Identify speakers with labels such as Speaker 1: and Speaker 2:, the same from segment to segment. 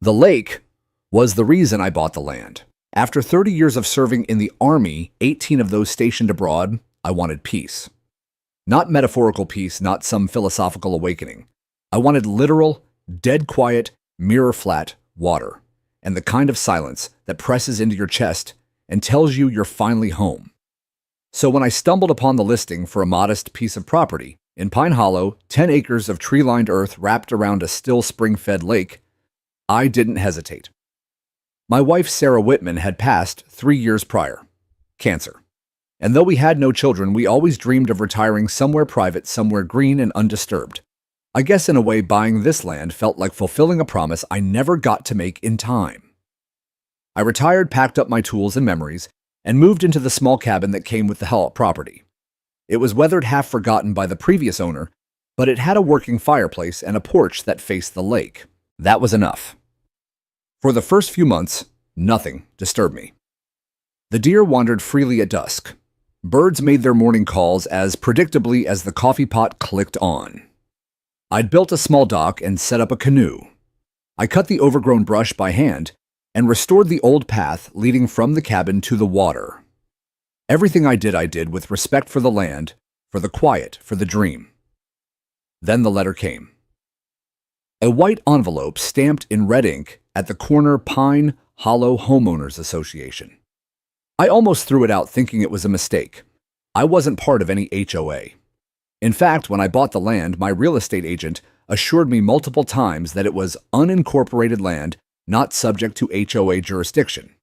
Speaker 1: The lake was the reason I bought the land. After 30 years of serving in the Army, 18 of those stationed abroad, I wanted peace. Not metaphorical peace, not some philosophical awakening. I wanted literal, dead quiet, mirror-flat water, and the kind of silence that presses into your chest and tells you you're finally home. So when I stumbled upon the listing for a modest piece of property in Pine Hollow, 10 acres of tree-lined earth wrapped around a still spring-fed lake, I didn't hesitate. My wife, Sarah Whitman, had passed 3 years prior. Cancer. And though we had no children, we always dreamed of retiring somewhere private, somewhere green and undisturbed. I guess in a way, buying this land felt like fulfilling a promise I never got to make in time. I retired, packed up my tools and memories, and moved into the small cabin that came with the property. It was weathered, half forgotten by the previous owner, but it had a working fireplace and a porch that faced the lake. That was enough. For the first few months, nothing disturbed me. The deer wandered freely at dusk. Birds made their morning calls as predictably as the coffee pot clicked on. I'd built a small dock and set up a canoe. I cut the overgrown brush by hand and restored the old path leading from the cabin to the water. Everything I did with respect for the land, for the quiet, for the dream. Then the letter came. A white envelope stamped in red ink at the corner Pine Hollow Homeowners Association. I almost threw it out thinking it was a mistake. I wasn't part of any HOA. In fact, when I bought the land, my real estate agent assured me multiple times that it was unincorporated land, not subject to HOA jurisdiction.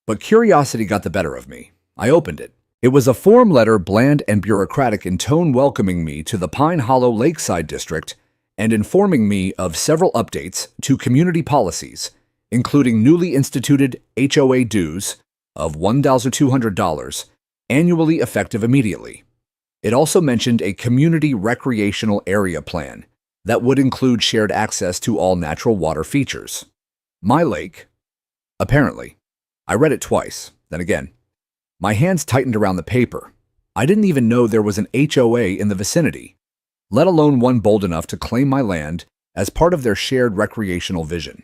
Speaker 1: But curiosity got the better of me. I opened it. It was a form letter, bland and bureaucratic in tone, welcoming me to the Pine Hollow Lakeside District and informing me of several updates to community policies, including newly instituted HOA dues of $1,200, annually effective immediately. It also mentioned a community recreational area plan that would include shared access to all natural water features. My lake. Apparently. I read it twice, then again. My hands tightened around the paper. I didn't even know there was an HOA in the vicinity, let alone one bold enough to claim my land as part of their shared recreational vision.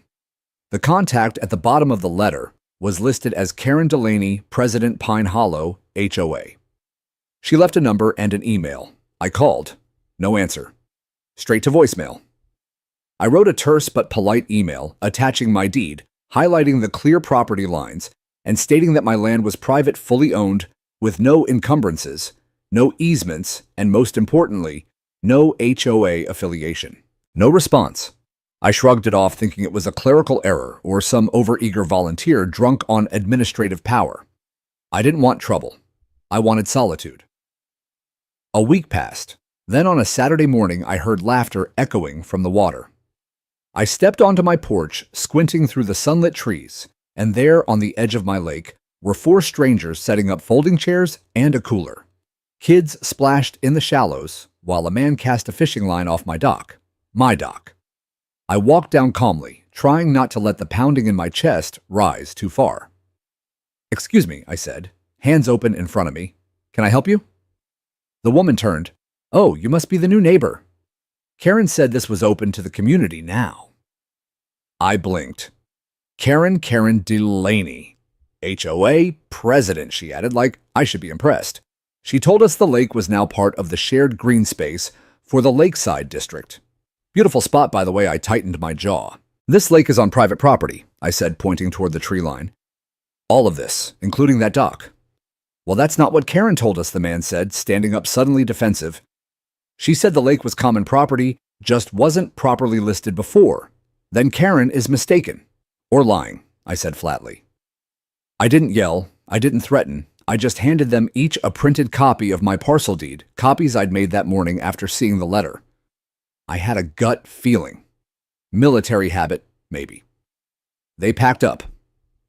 Speaker 1: The contact at the bottom of the letter was listed as Karen Delaney, President, Pine Hollow, HOA. She left a number and an email. I called. No answer. Straight to voicemail. I wrote a terse but polite email attaching my deed, highlighting the clear property lines, and stating that my land was private, fully owned, with no encumbrances, no easements, and most importantly, no HOA affiliation. No response. I shrugged it off, thinking it was a clerical error or some overeager volunteer drunk on administrative power. I didn't want trouble. I wanted solitude. A week passed. Then on a Saturday morning, I heard laughter echoing from the water. I stepped onto my porch, squinting through the sunlit trees, and there on the edge of my lake were 4 strangers setting up folding chairs and a cooler. Kids splashed in the shallows while a man cast a fishing line off my dock. My dock. I walked down calmly, trying not to let the pounding in my chest rise too far. "Excuse me," I said, hands open in front of me. "Can I help you?" The woman turned. "Oh, you must be the new neighbor." Karen said this was open to the community now. I blinked. Karen Delaney. HOA president, she added, like I should be impressed. She told us the lake was now part of the shared green space for the Lakeside District. Beautiful spot, by the way. I tightened my jaw. "This lake is on private property," I said, pointing toward the tree line. "All of this, including that dock." "Well, that's not what Karen told us," the man said, standing up suddenly defensive. "She said the lake was common property, just wasn't properly listed before. Then Karen is mistaken. Or lying," I said flatly. I didn't yell. I didn't threaten. I just handed them each a printed copy of my parcel deed, copies I'd made that morning after seeing the letter. I had a gut feeling. Military habit, maybe. They packed up,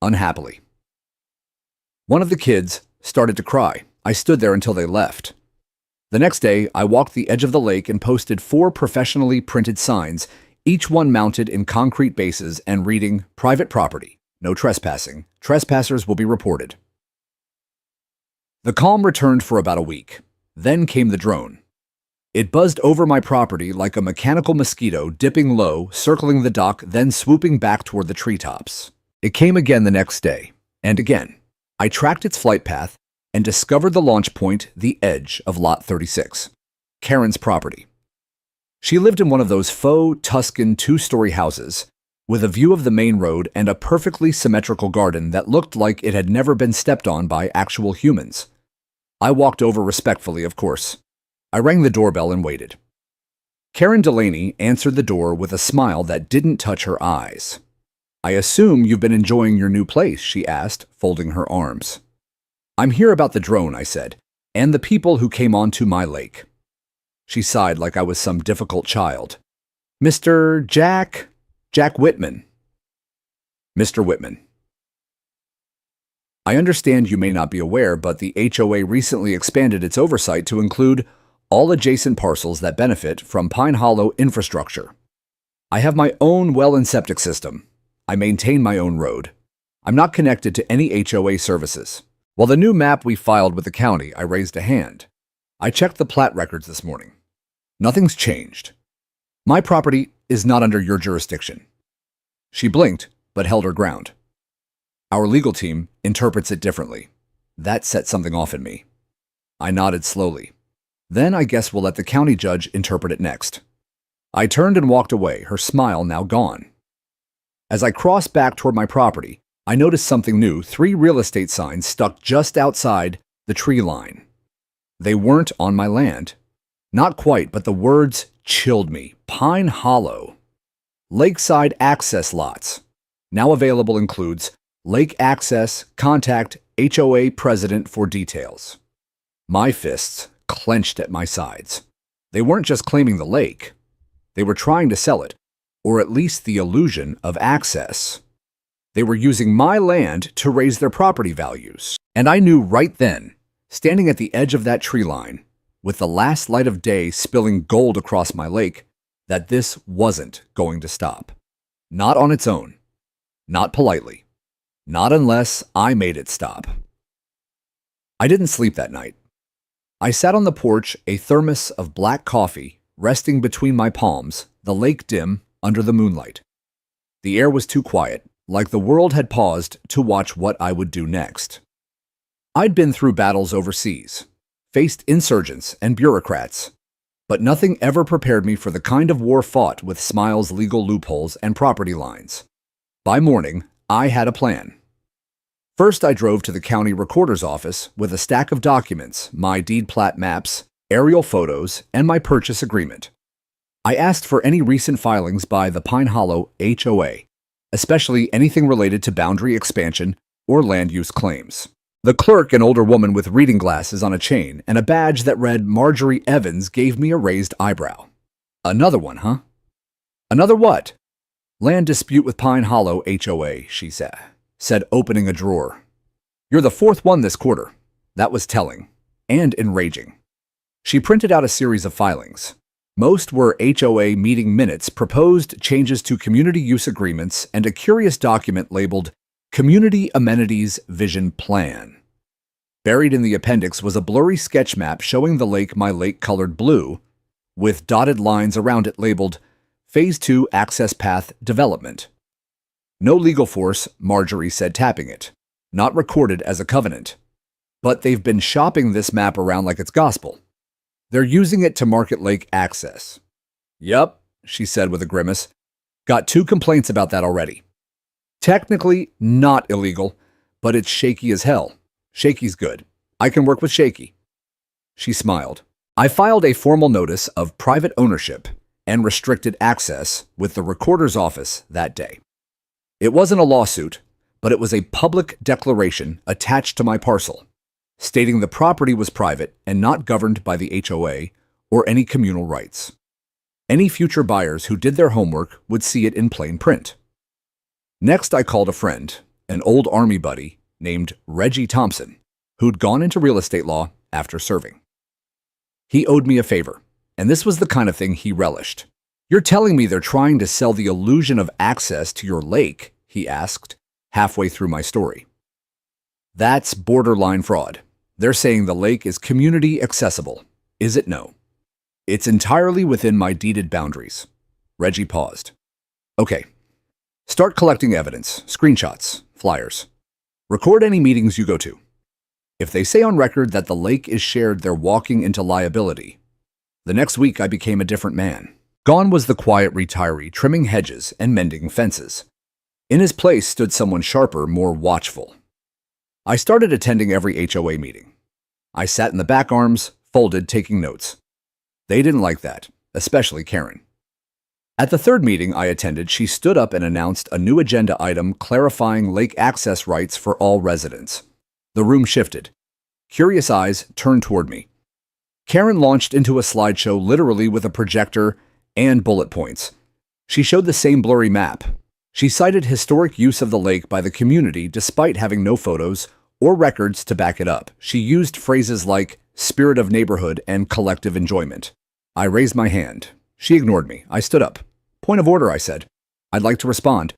Speaker 1: unhappily. One of the kids started to cry. I stood there until they left. The next day, I walked the edge of the lake and posted 4 professionally printed signs, each one mounted in concrete bases and reading, "Private property, no trespassing. Trespassers will be reported." The calm returned for about a week. Then came the drone. It buzzed over my property like a mechanical mosquito, dipping low, circling the dock, then swooping back toward the treetops. It came again the next day, and again. I tracked its flight path and discovered the launch point, the edge of Lot 36, Karen's property. She lived in one of those faux Tuscan two-story houses with a view of the main road and a perfectly symmetrical garden that looked like it had never been stepped on by actual humans. I walked over respectfully, of course. I rang the doorbell and waited. Karen Delaney answered the door with a smile that didn't touch her eyes. "I assume you've been enjoying your new place," she asked, folding her arms. "I'm here about the drone," I said, "and the people who came onto my lake." She sighed like I was some difficult child. "Mr. Jack Whitman." "Mr. Whitman." "I understand you may not be aware, but the HOA recently expanded its oversight to include all adjacent parcels that benefit from Pine Hollow infrastructure. I have my own well and septic system. I maintain my own road. I'm not connected to any HOA services. While the new map we filed with the county, I raised a hand. I checked the plat records this morning. Nothing's changed. My property is not under your jurisdiction." She blinked, but held her ground. "Our legal team interprets it differently." That set something off in me. I nodded slowly. "Then I guess we'll let the county judge interpret it next." I turned and walked away, her smile now gone. As I crossed back toward my property, I noticed something new: 3 real estate signs stuck just outside the tree line. They weren't on my land. Not quite, but the words chilled me. Pine Hollow. Lakeside access lots. Now available includes lake access, contact HOA president for details. My fists clenched at my sides. They weren't just claiming the lake. They were trying to sell it, or at least the illusion of access. They were using my land to raise their property values. And I knew right then, standing at the edge of that tree line, with the last light of day spilling gold across my lake, that this wasn't going to stop. Not on its own. Not politely. Not unless I made it stop. I didn't sleep that night. I sat on the porch, a thermos of black coffee resting between my palms, the lake dim under the moonlight. The air was too quiet, like the world had paused to watch what I would do next. I'd been through battles overseas, faced insurgents and bureaucrats, but nothing ever prepared me for the kind of war fought with Smile's legal loopholes and property lines. By morning, I had a plan. First, I drove to the county recorder's office with a stack of documents, my deed plat maps, aerial photos, and my purchase agreement. I asked for any recent filings by the Pine Hollow HOA, especially anything related to boundary expansion or land use claims. The clerk, an older woman with reading glasses on a chain and a badge that read Marjorie Evans, gave me a raised eyebrow. "Another one, huh?" "Another what?" "Land dispute with Pine Hollow HOA," she said, opening a drawer. "You're the 4th one this quarter." That was telling and enraging. She printed out a series of filings. Most were HOA meeting minutes, proposed changes to community use agreements, and a curious document labeled Community Amenities Vision Plan. Buried in the appendix was a blurry sketch map showing the lake my lake colored blue, with dotted lines around it labeled Phase 2 Access Path Development. No legal force, Marjorie said, tapping it. Not recorded as a covenant. But they've been shopping this map around like it's gospel. They're using it to market lake access. "Yup," she said with a grimace. "Got 2 complaints about that already. Technically not illegal, but it's shaky as hell. Shaky's good. I can work with shaky." She smiled. I filed a formal notice of private ownership and restricted access with the recorder's office that day. It wasn't a lawsuit, but it was a public declaration attached to my parcel, stating the property was private and not governed by the HOA or any communal rights. Any future buyers who did their homework would see it in plain print. Next, I called a friend, an old Army buddy named Reggie Thompson, who'd gone into real estate law after serving. He owed me a favor, and this was the kind of thing he relished. "You're telling me they're trying to sell the illusion of access to your lake?" he asked, halfway through my story. "That's borderline fraud. They're saying the lake is community accessible. Is it no?" It's entirely within my deeded boundaries. Reggie paused. Okay. Start collecting evidence, screenshots, flyers. Record any meetings you go to. If they say on record that the lake is shared, they're walking into liability. The next week, I became a different man. Gone was the quiet retiree trimming hedges and mending fences. In his place stood someone sharper, more watchful. I started attending every HOA meeting. I sat in the back arms, folded, taking notes. They didn't like that, especially Karen. At the third meeting I attended, she stood up and announced a new agenda item clarifying lake access rights for all residents. The room shifted. Curious eyes turned toward me. Karen launched into a slideshow literally with a projector and bullet points. She showed the same blurry map. She cited historic use of the lake by the community despite having no photos or records to back it up. She used phrases like spirit of neighborhood and collective enjoyment. I raised my hand. She ignored me. I stood up. Point of order, I said. I'd like to respond.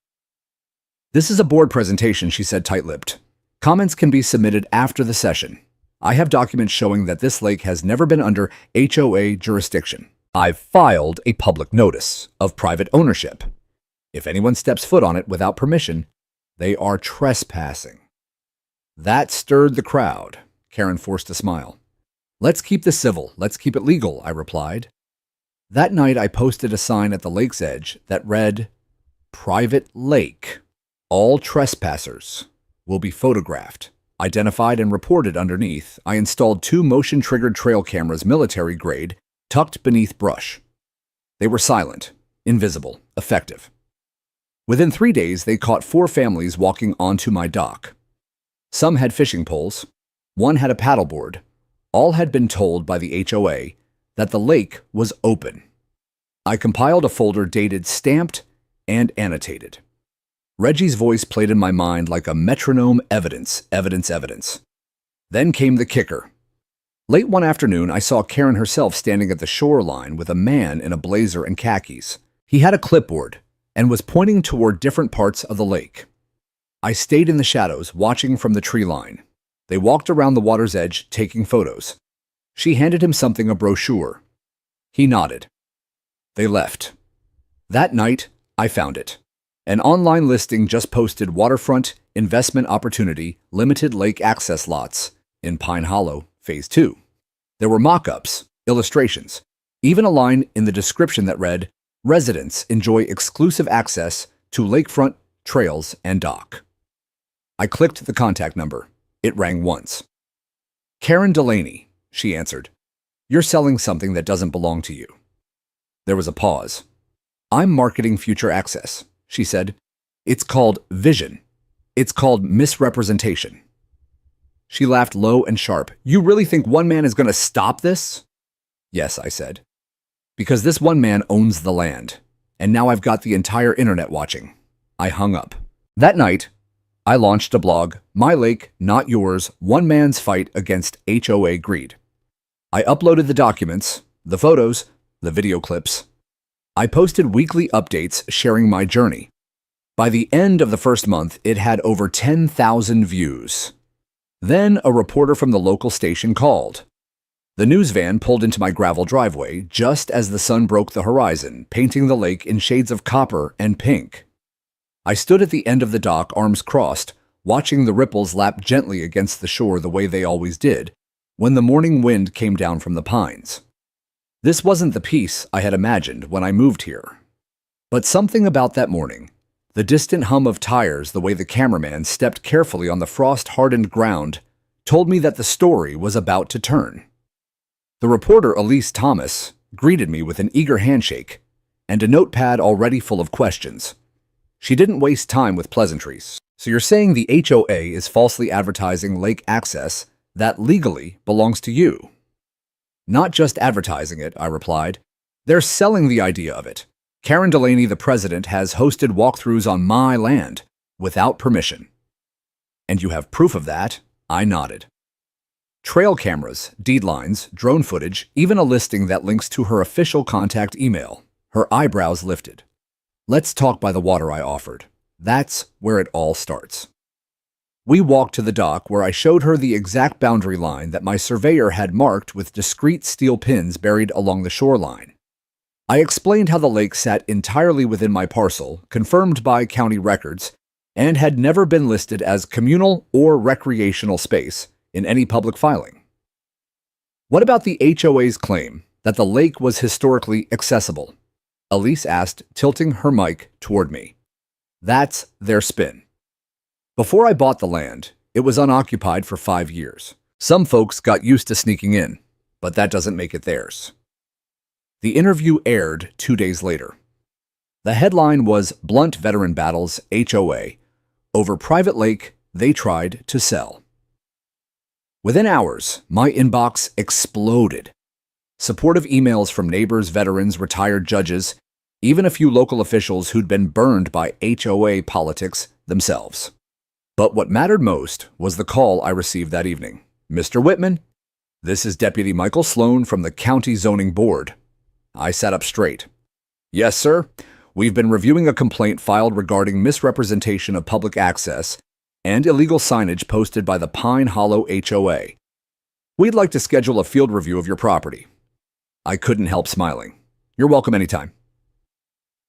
Speaker 1: This is a board presentation, she said tight-lipped. Comments can be submitted after the session. I have documents showing that this lake has never been under HOA jurisdiction. I've filed a public notice of private ownership. If anyone steps foot on it without permission, they are trespassing. That stirred the crowd. Karen forced a smile. Let's keep this civil. Let's keep it legal, I replied. That night, I posted a sign at the lake's edge that read, Private Lake. All trespassers will be photographed, identified, and reported underneath. I installed 2 motion-triggered trail cameras, military grade, tucked beneath brush. They were silent, invisible, effective. Within 3 days, they caught 4 families walking onto my dock. Some had fishing poles. One had a paddleboard. All had been told by the HOA that the lake was open. I compiled a folder dated stamped and annotated. Reggie's voice played in my mind like a metronome. Evidence, evidence, evidence. Then came the kicker. Late one afternoon, I saw Karen herself standing at the shoreline with a man in a blazer and khakis. He had a clipboard and was pointing toward different parts of the lake. I stayed in the shadows, watching from the tree line. They walked around the water's edge, taking photos. She handed him something, a brochure. He nodded. They left. That night, I found it. An online listing just posted waterfront investment opportunity, limited lake access lots in Pine Hollow, Phase 2. There were mock-ups, illustrations, even a line in the description that read, residents enjoy exclusive access to lakefront trails and dock. I clicked the contact number. It rang once. Karen Delaney, she answered. You're selling something that doesn't belong to you. There was a pause. I'm marketing future access, she said. It's called vision. It's called misrepresentation. She laughed low and sharp. You really think one man is going to stop this? Yes, I said. Because this one man owns the land. And now I've got the entire internet watching. I hung up. That night, I launched a blog, My Lake, Not Yours, One Man's Fight Against HOA Greed. I uploaded the documents, the photos, the video clips. I posted weekly updates sharing my journey. By the end of the first month, it had over 10,000 views. Then a reporter from the local station called. The news van pulled into my gravel driveway just as the sun broke the horizon, painting the lake in shades of copper and pink. I stood at the end of the dock, arms crossed, watching the ripples lap gently against the shore the way they always did, when the morning wind came down from the pines. This wasn't the peace I had imagined when I moved here. But something about that morning, the distant hum of tires, the way the cameraman stepped carefully on the frost-hardened ground, told me that the story was about to turn. The reporter, Elise Thomas, greeted me with an eager handshake and a notepad already full of questions. She didn't waste time with pleasantries. So you're saying the HOA is falsely advertising lake access that legally belongs to you? Not just advertising it, I replied. They're selling the idea of it. Karen Delaney, the president, has hosted walkthroughs on my land without permission. And you have proof of that? I nodded. Trail cameras, deed lines, drone footage, even a listing that links to her official contact email. Her eyebrows lifted. Let's talk by the water, I offered. That's where it all starts. We walked to the dock where I showed her the exact boundary line that my surveyor had marked with discrete steel pins buried along the shoreline. I explained how the lake sat entirely within my parcel, confirmed by county records, and had never been listed as communal or recreational space in any public filing. What about the HOA's claim that the lake was historically accessible? Elise asked, tilting her mic toward me. That's their spin. Before I bought the land, it was unoccupied for 5 years. Some folks got used to sneaking in, but that doesn't make it theirs. The interview aired 2 days later. The headline was Blunt Veteran Battles HOA. Over private lake they tried to sell. Within hours, my inbox exploded. Supportive emails from neighbors, veterans, retired judges, even a few local officials who'd been burned by HOA politics themselves. But what mattered most was the call I received that evening. Mr. Whitman, this is Deputy Michael Sloan from the County Zoning Board. I sat up straight. Yes, sir. We've been reviewing a complaint filed regarding misrepresentation of public access and illegal signage posted by the Pine Hollow HOA. We'd like to schedule a field review of your property. I couldn't help smiling. You're welcome anytime.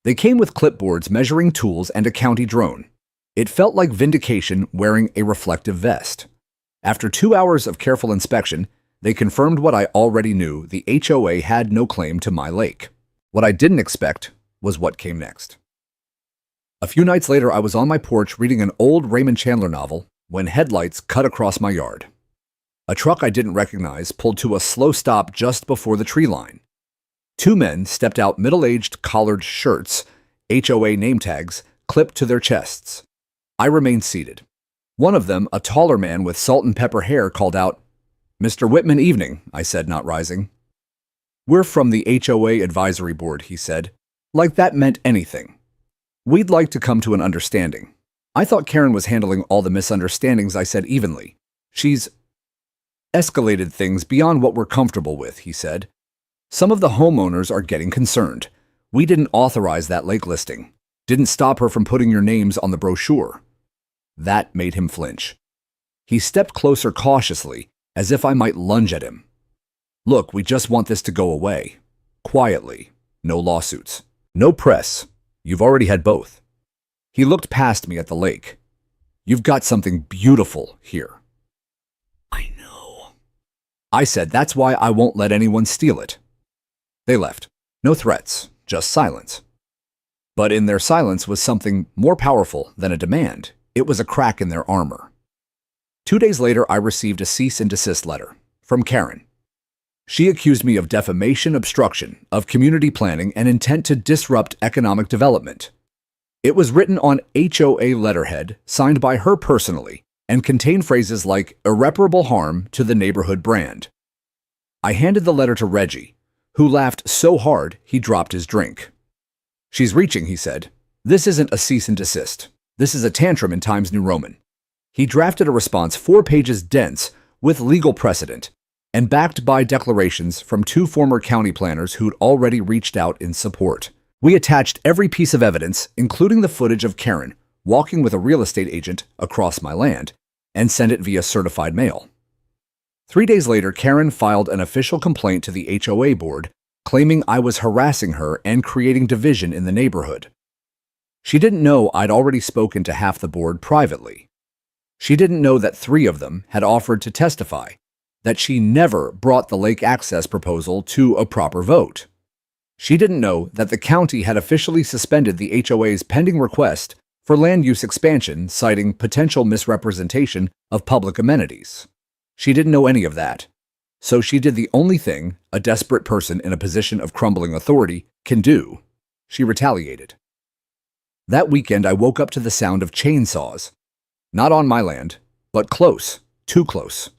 Speaker 1: They came with clipboards, measuring tools, and a county drone. It felt like vindication wearing a reflective vest. After 2 hours of careful inspection, they confirmed what I already knew: the HOA had no claim to my lake. What I didn't expect was what came next. A few nights later, I was on my porch reading an old Raymond Chandler novel when headlights cut across my yard. A truck I didn't recognize pulled to a slow stop just before the tree line. 2 men stepped out, middle-aged, collared shirts, HOA name tags clipped to their chests. I remained seated. One of them, a taller man with salt and pepper hair, called out, "Mr. Whitman, evening," I said, not rising. "We're from the HOA Advisory Board," he said, like that meant anything. "We'd like to come to an understanding." I thought Karen was handling all the misunderstandings. I said evenly. "She's escalated things beyond what we're comfortable with," he said. "Some of the homeowners are getting concerned. We didn't authorize that lake listing. Didn't stop her from putting your names on the brochure." That made him flinch. He stepped closer cautiously, as if I might lunge at him. "Look, we just want this to go away. Quietly. No lawsuits. No press. You've already had both." He looked past me at the lake. "You've got something beautiful here." "I know," I said. "That's why I won't let anyone steal it." They left. No threats, just silence. But in their silence was something more powerful than a demand. It was a crack in their armor. 2 days later, I received a cease and desist letter from Karen. She accused me of defamation, obstruction of community planning, and intent to disrupt economic development. It was written on HOA letterhead, signed by her personally, and contained phrases like irreparable harm to the neighborhood brand. I handed the letter to Reggie, who laughed so hard he dropped his drink. "She's reaching," he said. "This isn't a cease and desist. This is a tantrum in Times New Roman." He drafted a response 4 pages dense with legal precedent and backed by declarations from 2 former county planners who'd already reached out in support. We attached every piece of evidence, including the footage of Karen walking with a real estate agent across my land, and sent it via certified mail. 3 days later, Karen filed an official complaint to the HOA board, claiming I was harassing her and creating division in the neighborhood. She didn't know I'd already spoken to half the board privately. She didn't know that 3 of them had offered to testify, that she never brought the lake access proposal to a proper vote. She didn't know that the county had officially suspended the HOA's pending request for land use expansion, citing potential misrepresentation of public amenities. She didn't know any of that. So she did the only thing a desperate person in a position of crumbling authority can do. She retaliated. That weekend, I woke up to the sound of chainsaws. Not on my land, but close, too close.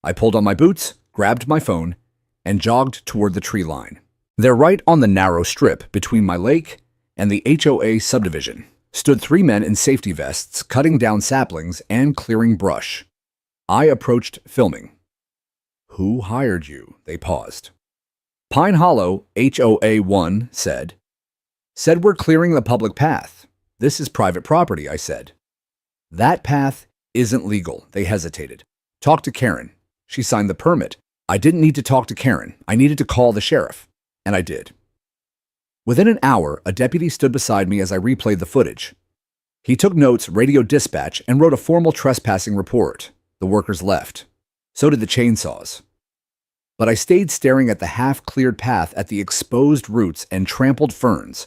Speaker 1: I pulled on my boots, grabbed my phone, and jogged toward the tree line. There, right on the narrow strip between my lake and the HOA subdivision, stood 3 men in safety vests cutting down saplings and clearing brush. I approached, filming. "Who hired you?" They paused. "Pine Hollow, HOA 1 said we're clearing the public path. This is private property," I said. "That path Isn't legal. They hesitated. Talk to Karen. She signed the permit. I didn't need to talk to Karen. I needed to call the sheriff. And I did. Within an hour, a deputy stood beside me as I replayed the footage. He took notes, radioed dispatch, and wrote a formal trespassing report. The workers left. So did the chainsaws. But I stayed staring at the half-cleared path at the exposed roots and trampled ferns,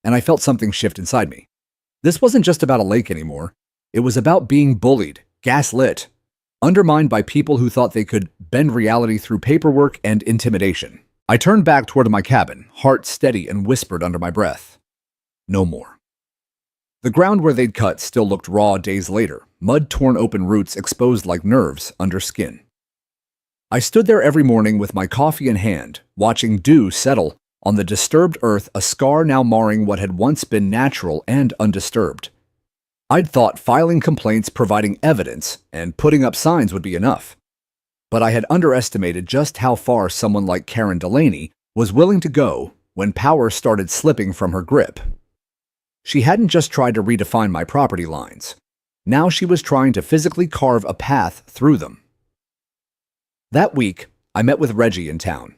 Speaker 1: and I felt something shift inside me. This wasn't just about a lake anymore. It was about being bullied, gaslit, undermined by people who thought they could bend reality through paperwork and intimidation. I turned back toward my cabin, heart steady, and whispered under my breath, "No more." The ground where they'd cut still looked raw days later, mud-torn open roots exposed like nerves under skin. I stood there every morning with my coffee in hand, watching dew settle on the disturbed earth, a scar now marring what had once been natural and undisturbed. I'd thought filing complaints, providing evidence, and putting up signs would be enough. But I had underestimated just how far someone like Karen Delaney was willing to go when power started slipping from her grip. She hadn't just tried to redefine my property lines. Now she was trying to physically carve a path through them. That week, I met with Reggie in town.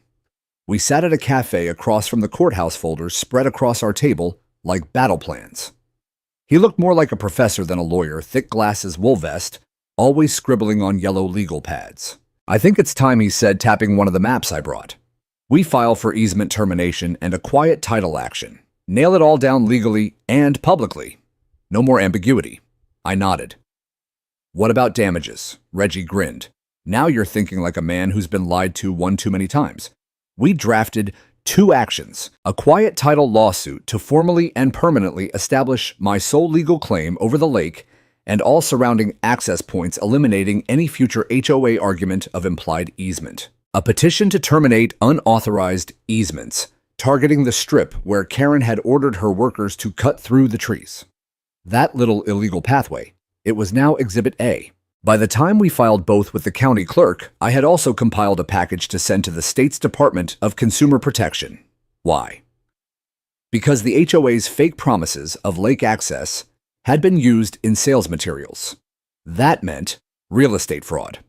Speaker 1: We sat at a cafe across from the courthouse folders spread across our table like battle plans. He looked more like a professor than a lawyer, thick glasses, wool vest, always scribbling on yellow legal pads. "I think it's time," he said, tapping one of the maps I brought. "We file for easement termination and a quiet title action. Nail it all down legally and publicly. No more ambiguity." I nodded. "What about damages?" Reggie grinned. "Now you're thinking like a man who's been lied to one too many times." We drafted 2 actions, a quiet title lawsuit to formally and permanently establish my sole legal claim over the lake and all surrounding access points, eliminating any future HOA argument of implied easement. A petition to terminate unauthorized easements, targeting the strip where Karen had ordered her workers to cut through the trees. That little illegal pathway. It was now Exhibit A. By the time we filed both with the county clerk, I had also compiled a package to send to the state's Department of Consumer Protection. Why? Because the HOA's fake promises of lake access had been used in sales materials. That meant real estate fraud.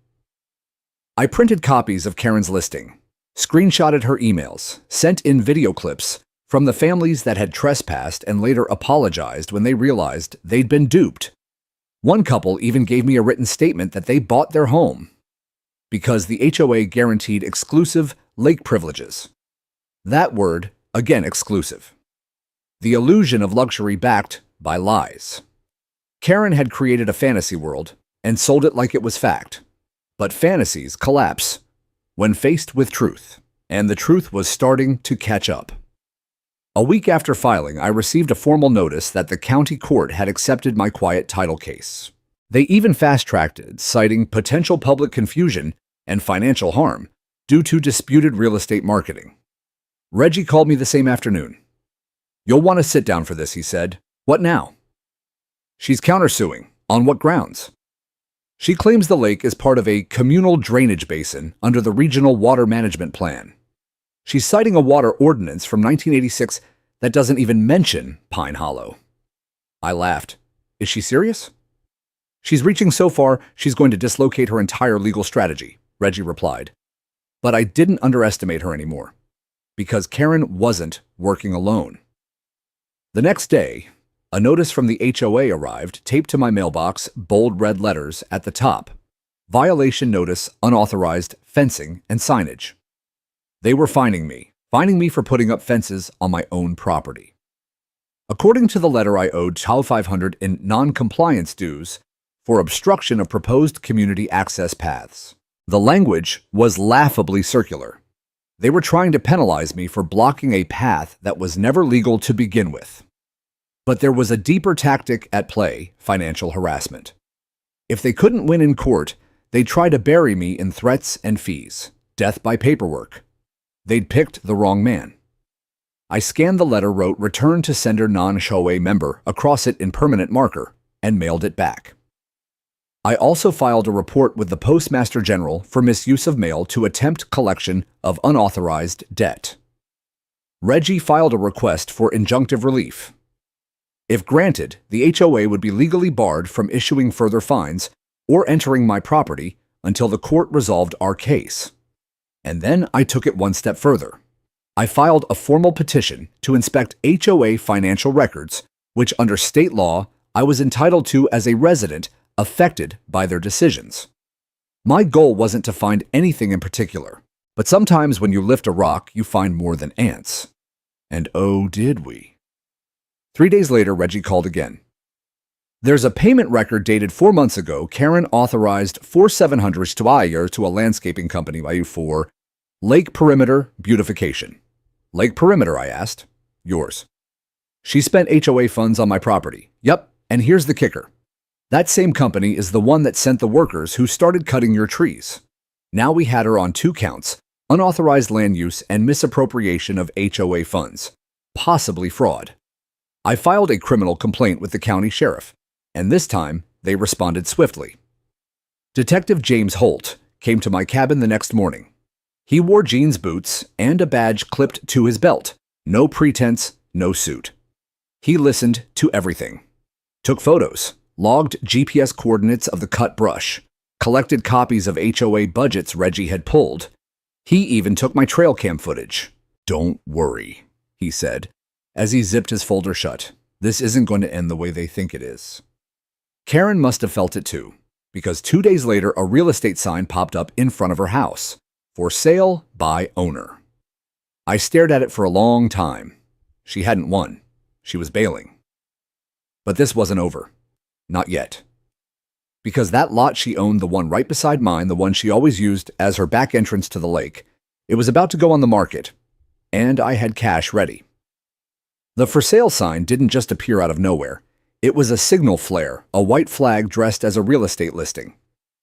Speaker 1: I printed copies of Karen's listing, screenshotted her emails, sent in video clips from the families that had trespassed and later apologized when they realized they'd been duped. One couple even gave me a written statement that they bought their home because the HOA guaranteed exclusive lake privileges. That word, again exclusive. The illusion of luxury backed by lies. Karen had created a fantasy world and sold it like it was fact. But fantasies collapse when faced with truth, and the truth was starting to catch up. A week after filing, I received a formal notice that the county court had accepted my quiet title case. They even fast-tracked it, citing potential public confusion and financial harm due to disputed real estate marketing. Reggie called me the same afternoon. "You'll want to sit down for this," he said. "What now?" "She's countersuing. On what grounds?" "She claims the lake is part of a communal drainage basin under the Regional Water Management Plan. She's citing a water ordinance from 1986 that doesn't even mention Pine Hollow." I laughed. "Is she serious?" "She's reaching so far, she's going to dislocate her entire legal strategy," Reggie replied. But I didn't underestimate her anymore, because Karen wasn't working alone. The next day, a notice from the HOA arrived, taped to my mailbox, bold red letters at the top. Violation notice, unauthorized fencing and signage. They were fining me for putting up fences on my own property. According to the letter, I owed $500 in non-compliance dues for obstruction of proposed community access paths. The language was laughably circular. They were trying to penalize me for blocking a path that was never legal to begin with. But there was a deeper tactic at play: financial harassment. If they couldn't win in court, they'd try to bury me in threats and fees, death by paperwork. They'd picked the wrong man. I scanned the letter, wrote "Return to sender non-HOA member" across it in permanent marker, and mailed it back. I also filed a report with the Postmaster General for misuse of mail to attempt collection of unauthorized debt. Reggie filed a request for injunctive relief. If granted, the HOA would be legally barred from issuing further fines or entering my property until the court resolved our case. And then I took it one step further. I filed a formal petition to inspect HOA financial records, which under state law I was entitled to as a resident affected by their decisions. My goal wasn't to find anything in particular, but sometimes when you lift a rock, you find more than ants. And oh, did we. 3 days later, Reggie called again. There's a payment record dated 4 months ago. Karen authorized 4700 to a landscaping company for lake perimeter beautification. Lake perimeter, I asked. Yours. She spent HOA funds on my property. Yep, and here's the kicker. That same company is the one that sent the workers who started cutting your trees. Now we had her on 2 counts, unauthorized land use and misappropriation of HOA funds, possibly fraud. I filed a criminal complaint with the county sheriff, and this time they responded swiftly. Detective James Holt came to my cabin the next morning. He wore jeans boots and a badge clipped to his belt. No pretense, no suit. He listened to everything. Took photos, logged GPS coordinates of the cut brush, collected copies of HOA budgets Reggie had pulled. He even took my trail cam footage. Don't worry, he said, as he zipped his folder shut. This isn't going to end the way they think it is. Karen must have felt it too, because 2 days later a real estate sign popped up in front of her house. For sale by owner. I stared at it for a long time. She hadn't won. She was bailing. But this wasn't over. Not yet. Because that lot she owned, the one right beside mine, the one she always used as her back entrance to the lake, it was about to go on the market, and I had cash ready. The for sale sign didn't just appear out of nowhere. It was a signal flare, a white flag dressed as a real estate listing.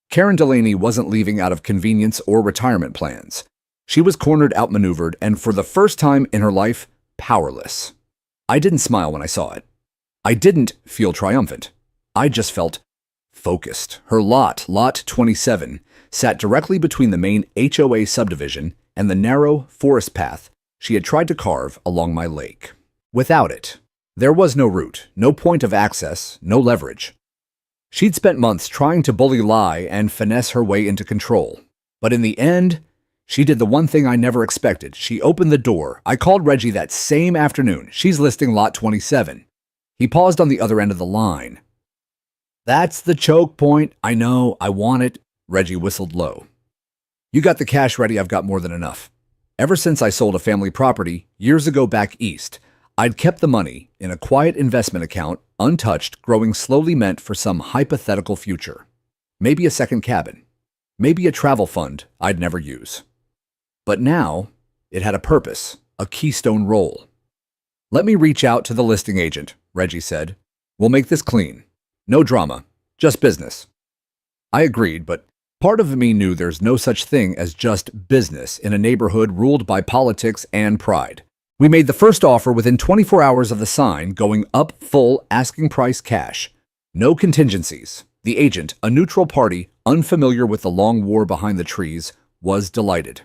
Speaker 1: Karen Delaney wasn't leaving out of convenience or retirement plans. She was cornered, outmaneuvered, and for the first time in her life, powerless. I didn't smile when I saw it. I didn't feel triumphant. I just felt focused. Her lot 27, sat directly between the main HOA subdivision and the narrow forest path she had tried to carve along my lake. Without it, there was no route, no point of access, no leverage. She'd spent months trying to bully, lie, and finesse her way into control. But in the end, she did the one thing I never expected. She opened the door. I called Reggie that same afternoon. She's listing lot 27. He paused on the other end of the line. That's the choke point. I know. I want it. Reggie whistled low. You got the cash ready. I've got more than enough. Ever since I sold a family property years ago back east, I'd kept the money in a quiet investment account, untouched, growing slowly, meant for some hypothetical future. Maybe a second cabin. Maybe a travel fund I'd never use. But now, it had a purpose, a keystone role. Let me reach out to the listing agent, Reggie said. We'll make this clean. No drama, just business. I agreed, but part of me knew there's no such thing as just business in a neighborhood ruled by politics and pride. We made the first offer within 24 hours of the sign, going up full asking price cash. No contingencies. The agent, a neutral party, unfamiliar with the long war behind the trees, was delighted.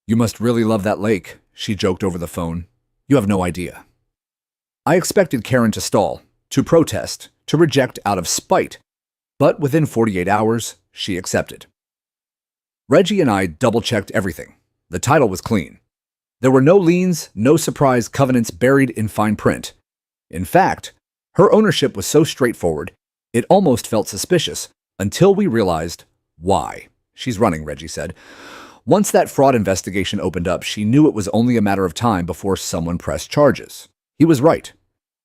Speaker 1: You must really love that lake, she joked over the phone. You have no idea. I expected Karen to stall, to protest, to reject out of spite, but within 48 hours, she accepted. Reggie and I double-checked everything. The title was clean. There were no liens, no surprise covenants buried in fine print. In fact, her ownership was so straightforward, it almost felt suspicious, until we realized why. She's running, Reggie said. Once that fraud investigation opened up, she knew it was only a matter of time before someone pressed charges. He was right.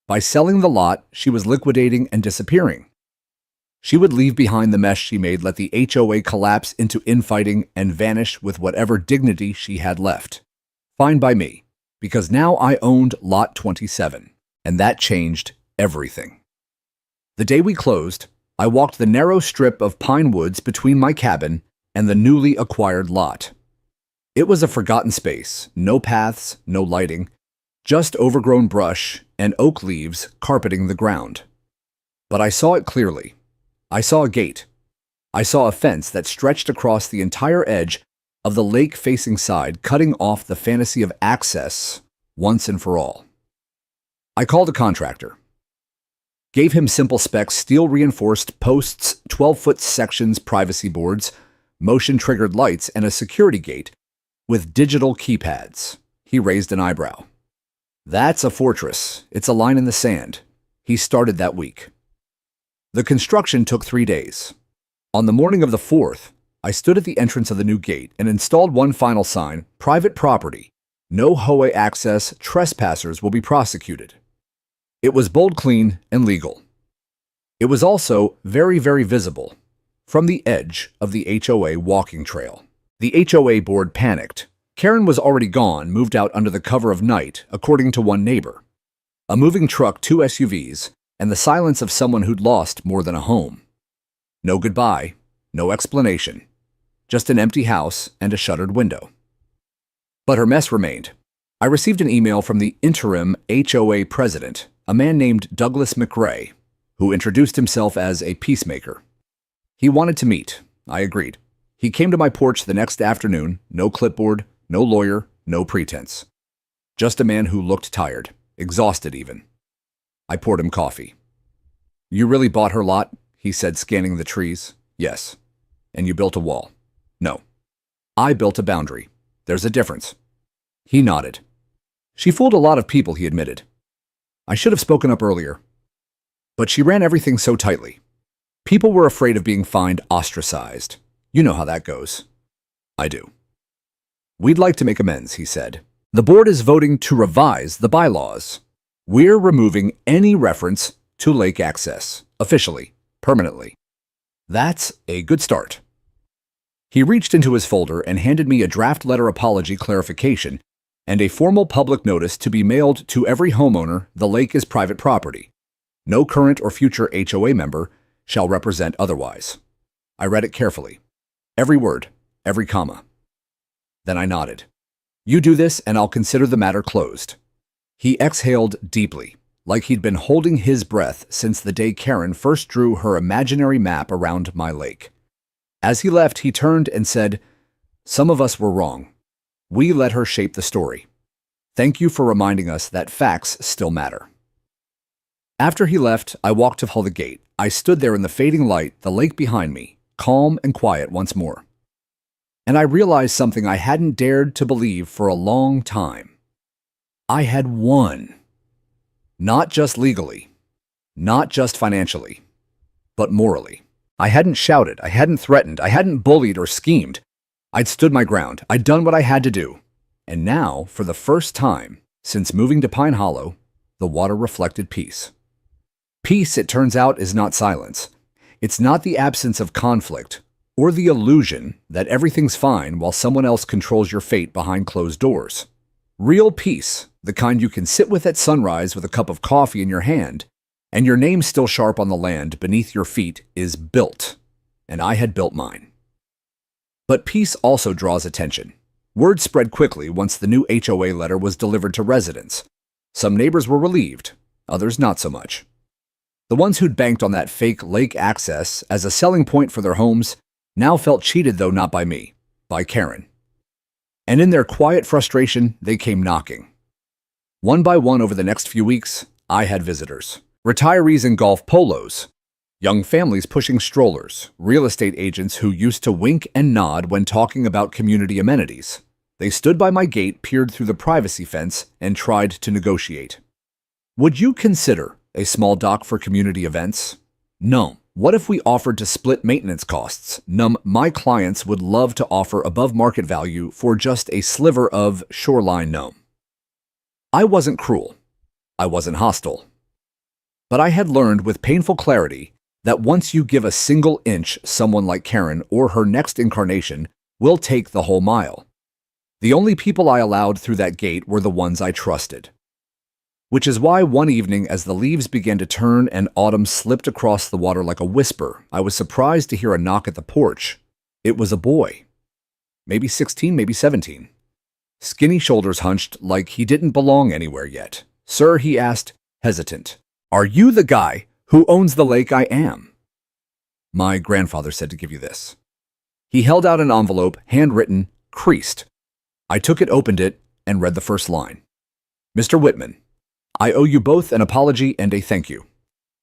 Speaker 1: By selling the lot, she was liquidating and disappearing. She would leave behind the mess she made, let the HOA collapse into infighting, and vanish with whatever dignity she had left. Fine by me, because now I owned lot 27, and that changed everything. The day we closed, I walked the narrow strip of pine woods between my cabin and the newly acquired lot. It was a forgotten space, no paths, no lighting, just overgrown brush and oak leaves carpeting the ground. But I saw it clearly. I saw a gate. I saw a fence that stretched across the entire edge of the lake-facing side, cutting off the fantasy of access once and for all. I called a contractor. Gave him simple specs, steel-reinforced posts, 12-foot sections, privacy boards, motion-triggered lights, and a security gate with digital keypads. He raised an eyebrow. That's a fortress. It's a line in the sand. He started that week. The construction took 3 days. On the morning of the 4th, I stood at the entrance of the new gate and installed one final sign, private property. No HOA access, trespassers will be prosecuted. It was bold, clean, and legal. It was also very, very visible from the edge of the HOA walking trail. The HOA board panicked. Karen was already gone, moved out under the cover of night, according to one neighbor. A moving truck, 2 SUVs, and the silence of someone who'd lost more than a home. No goodbye, no explanation. Just an empty house and a shuttered window. But her mess remained. I received an email from the interim HOA president, a man named Douglas McRae, who introduced himself as a peacemaker. He wanted to meet. I agreed. He came to my porch the next afternoon, no clipboard, no lawyer, no pretense. Just a man who looked tired, exhausted even. I poured him coffee. "You really bought her lot?" he said, scanning the trees. "Yes." "And you built a wall?" "No." "I built a boundary. There's a difference." He nodded. "She fooled a lot of people," he admitted. "I should have spoken up earlier. But she ran everything so tightly. People were afraid of being fined, ostracized. You know how that goes." "I do." "We'd like to make amends," he said. "The board is voting to revise the bylaws. We're removing any reference to lake access, officially, permanently. That's a good start." He reached into his folder and handed me a draft letter apology clarification and a formal public notice to be mailed to every homeowner. The lake is private property. No current or future HOA member shall represent otherwise. I read it carefully. Every word, every comma. Then I nodded. "You do this and I'll consider the matter closed." He exhaled deeply, like he'd been holding his breath since the day Karen first drew her imaginary map around my lake. As he left, he turned and said, "Some of us were wrong. We let her shape the story. Thank you for reminding us that facts still matter." After he left, I walked to the gate. I stood there in the fading light, the lake behind me, calm and quiet once more. And I realized something I hadn't dared to believe for a long time. I had won. Not just legally, not just financially, but morally. I hadn't shouted, I hadn't threatened, I hadn't bullied or schemed. I'd stood my ground, I'd done what I had to do. And now, for the first time since moving to Pine Hollow, the water reflected peace. Peace, it turns out, is not silence. It's not the absence of conflict or the illusion that everything's fine while someone else controls your fate behind closed doors. Real peace, the kind you can sit with at sunrise with a cup of coffee in your hand, and your name still sharp on the land beneath your feet, is built. And I had built mine. But peace also draws attention. Word spread quickly once the new HOA letter was delivered to residents. Some neighbors were relieved, others not so much. The ones who'd banked on that fake lake access as a selling point for their homes now felt cheated, though not by me, by Karen. And in their quiet frustration, they came knocking. One by one over the next few weeks, I had visitors. Retirees in golf polos, young families pushing strollers, real estate agents who used to wink and nod when talking about community amenities. They stood by my gate, peered through the privacy fence, and tried to negotiate. "Would you consider a small dock for community events?" "No." "What if we offered to split maintenance costs?" "Num, my clients would love to offer above market value for just a sliver of shoreline." "No." I wasn't cruel. I wasn't hostile. But I had learned with painful clarity that once you give a single inch, someone like Karen or her next incarnation will take the whole mile. The only people I allowed through that gate were the ones I trusted. Which is why one evening, as the leaves began to turn and autumn slipped across the water like a whisper, I was surprised to hear a knock at the porch. It was a boy. Maybe 16, maybe 17. Skinny shoulders hunched like he didn't belong anywhere yet. "Sir," he asked, hesitant, "are you the guy who owns the lake?" "I am." "My grandfather said to give you this." He held out an envelope, handwritten, creased. I took it, opened it, and read the first line. "Mr. Whitman, I owe you both an apology and a thank you.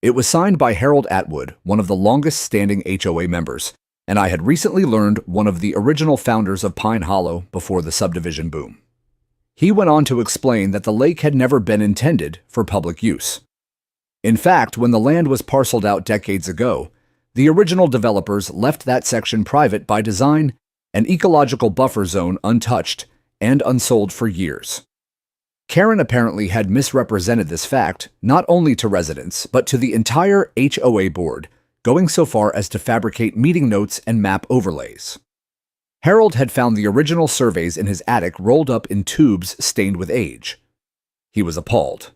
Speaker 1: It was signed by Harold Atwood, one of the longest-standing HOA members, and I had recently learned one of the original founders of Pine Hollow before the subdivision boom. He went on to explain that the lake had never been intended for public use. In fact, when the land was parceled out decades ago, the original developers left that section private by design, an ecological buffer zone untouched and unsold for years. Karen apparently had misrepresented this fact not only to residents, but to the entire HOA board, going so far as to fabricate meeting notes and map overlays. Harold had found the original surveys in his attic rolled up in tubes stained with age. He was appalled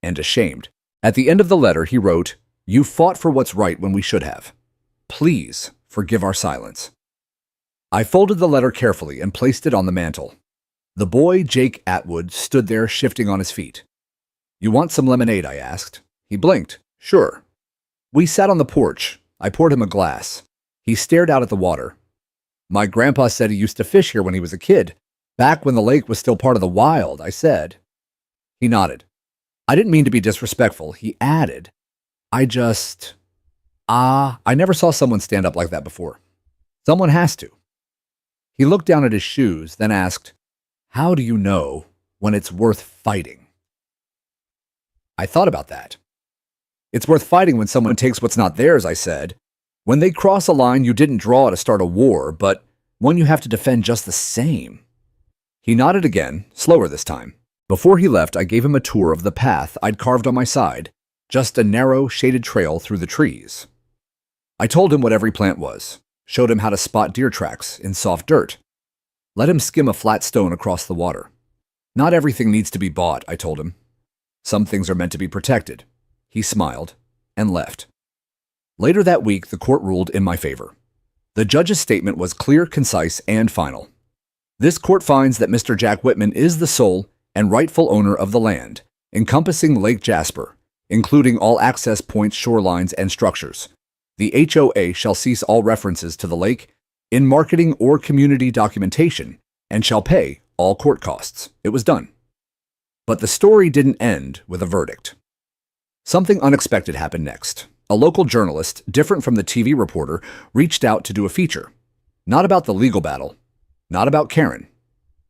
Speaker 1: and ashamed. At the end of the letter, he wrote, "You fought for what's right when we should have. Please forgive our silence." I folded the letter carefully and placed it on the mantel. The boy, Jake Atwood, stood there shifting on his feet. "You want some lemonade?" I asked. He blinked. "Sure." We sat on the porch. I poured him a glass. He stared out at the water. "My grandpa said he used to fish here when he was a kid, back when the lake was still part of the wild," I said. He nodded. "I didn't mean to be disrespectful," he added. I never saw someone stand up like that before. Someone has to." He looked down at his shoes, then asked, "How do you know when it's worth fighting?" I thought about that. "It's worth fighting when someone takes what's not theirs," I said. "When they cross a line you didn't draw to start a war, but one you have to defend just the same." He nodded again, slower this time. Before he left, I gave him a tour of the path I'd carved on my side, just a narrow, shaded trail through the trees. I told him what every plant was, showed him how to spot deer tracks in soft dirt. Let him skim a flat stone across the water. "Not everything needs to be bought," I told him. "Some things are meant to be protected." He smiled and left. Later that week, the court ruled in my favor. The judge's statement was clear, concise, and final. "This court finds that Mr. Jack Whitman is the sole and rightful owner of the land, encompassing Lake Jasper, including all access points, shorelines, and structures. The HOA shall cease all references to the lake in marketing or community documentation, and shall pay all court costs." It was done. But the story didn't end with a verdict. Something unexpected happened next. A local journalist, different from the TV reporter, reached out to do a feature. Not about the legal battle, not about Karen,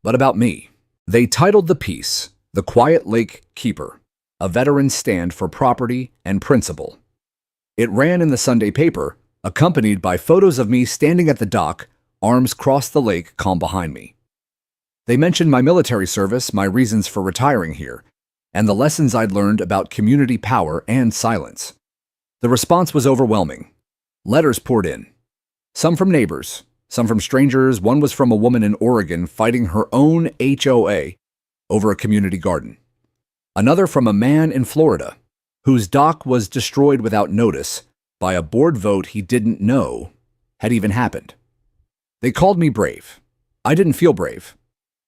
Speaker 1: but about me. They titled the piece, "The Quiet Lake Keeper, a Veteran's Stand for Property and Principle." It ran in the Sunday paper, accompanied by photos of me standing at the dock, arms crossed the lake, calm behind me. They mentioned my military service, my reasons for retiring here, and the lessons I'd learned about community power and silence. The response was overwhelming. Letters poured in. Some from neighbors, some from strangers. One was from a woman in Oregon fighting her own HOA over a community garden. Another from a man in Florida whose dock was destroyed without notice by a board vote he didn't know had even happened. They called me brave. I didn't feel brave.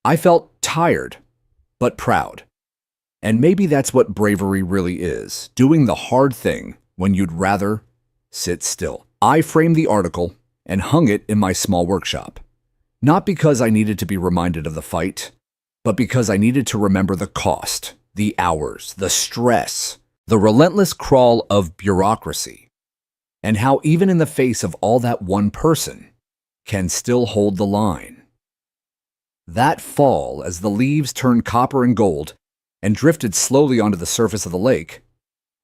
Speaker 1: I felt tired, but proud. And maybe that's what bravery really is, doing the hard thing when you'd rather sit still. I framed the article and hung it in my small workshop. Not because I needed to be reminded of the fight, but because I needed to remember the cost, the hours, the stress, the relentless crawl of bureaucracy, and how even in the face of all that, one person can still hold the line. That fall, as the leaves turned copper and gold and drifted slowly onto the surface of the lake,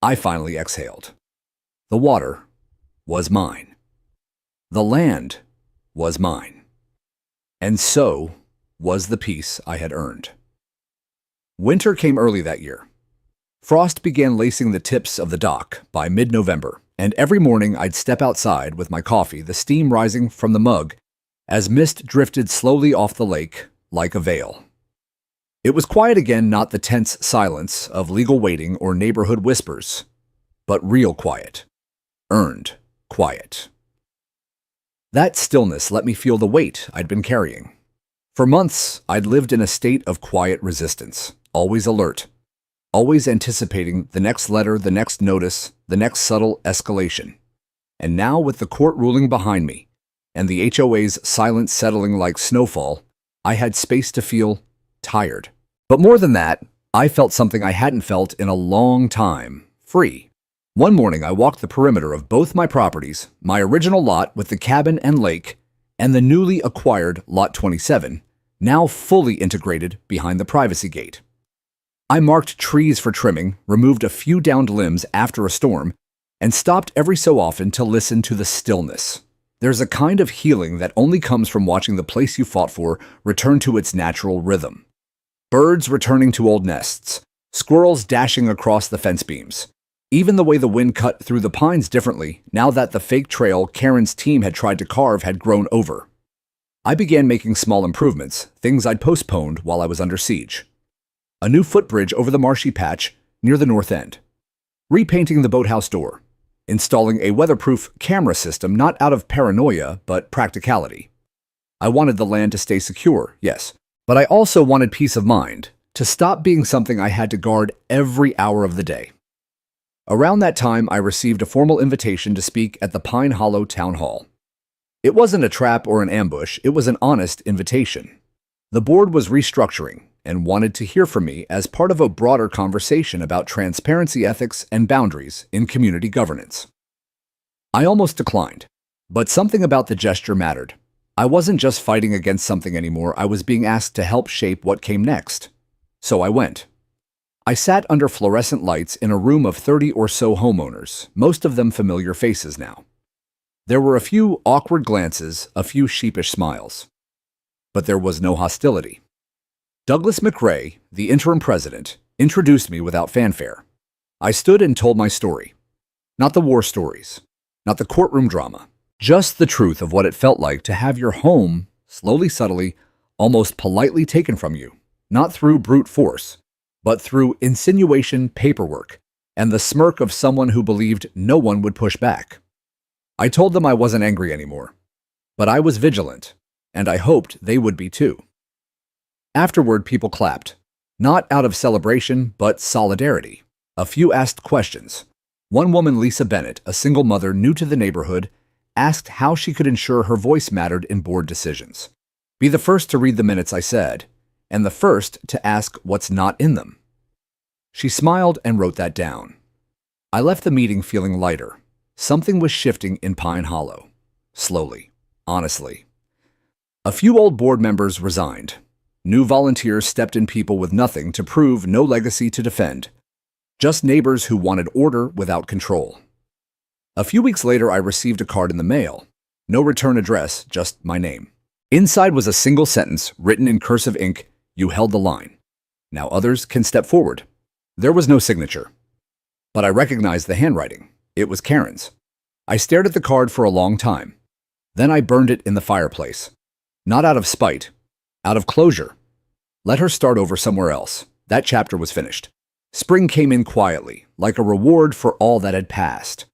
Speaker 1: I finally exhaled. The water was mine. The land was mine. And so was the peace I had earned. Winter came early that year. Frost began lacing the tips of the dock by mid-November, and every morning I'd step outside with my coffee, the steam rising from the mug as mist drifted slowly off the lake like a veil. It was quiet again, not the tense silence of legal waiting or neighborhood whispers, but real quiet, earned quiet. That stillness let me feel the weight I'd been carrying. For months, I'd lived in a state of quiet resistance, always alert, always anticipating the next letter, the next notice, the next subtle escalation. And now, with the court ruling behind me and the HOA's silence settling like snowfall, I had space to feel tired. But more than that, I felt something I hadn't felt in a long time, free. One morning, I walked the perimeter of both my properties, my original lot with the cabin and lake, and the newly acquired Lot 27, now fully integrated behind the privacy gate. I marked trees for trimming, removed a few downed limbs after a storm, and stopped every so often to listen to the stillness. There's a kind of healing that only comes from watching the place you fought for return to its natural rhythm. Birds returning to old nests, squirrels dashing across the fence beams. Even the way the wind cut through the pines differently now that the fake trail Karen's team had tried to carve had grown over. I began making small improvements, things I'd postponed while I was under siege. A new footbridge over the marshy patch near the north end. Repainting the boathouse door. Installing a weatherproof camera system not out of paranoia, but practicality. I wanted the land to stay secure, yes, but I also wanted peace of mind, to stop being something I had to guard every hour of the day. Around that time, I received a formal invitation to speak at the Pine Hollow Town Hall. It wasn't a trap or an ambush, it was an honest invitation. The board was restructuring and wanted to hear from me as part of a broader conversation about transparency ethics and boundaries in community governance. I almost declined, but something about the gesture mattered. I wasn't just fighting against something anymore, I was being asked to help shape what came next. So I went. I sat under fluorescent lights in a room of 30 or so homeowners, most of them familiar faces now. There were a few awkward glances, a few sheepish smiles. But there was no hostility. Douglas McRae, the interim president, introduced me without fanfare. I stood and told my story. Not the war stories, not the courtroom drama, just the truth of what it felt like to have your home, slowly, subtly, almost politely taken from you, not through brute force, but through insinuation, paperwork, and the smirk of someone who believed no one would push back. I told them I wasn't angry anymore, but I was vigilant, and I hoped they would be too. Afterward, people clapped, not out of celebration, but solidarity. A few asked questions. One woman, Lisa Bennett, a single mother new to the neighborhood, asked how she could ensure her voice mattered in board decisions. Be the first to read the minutes, I said, and the first to ask what's not in them. She smiled and wrote that down. I left the meeting feeling lighter. Something was shifting in Pine Hollow. Slowly, honestly. A few old board members resigned. New volunteers stepped in, people with nothing to prove, no legacy to defend. Just neighbors who wanted order without control. A few weeks later, I received a card in the mail. No return address, just my name. Inside was a single sentence written in cursive ink, "You held the line. Now others can step forward." There was no signature. But I recognized the handwriting. It was Karen's. I stared at the card for a long time. Then I burned it in the fireplace. Not out of spite. Out of closure. Let her start over somewhere else. That chapter was finished. Spring came in quietly, like a reward for all that had passed.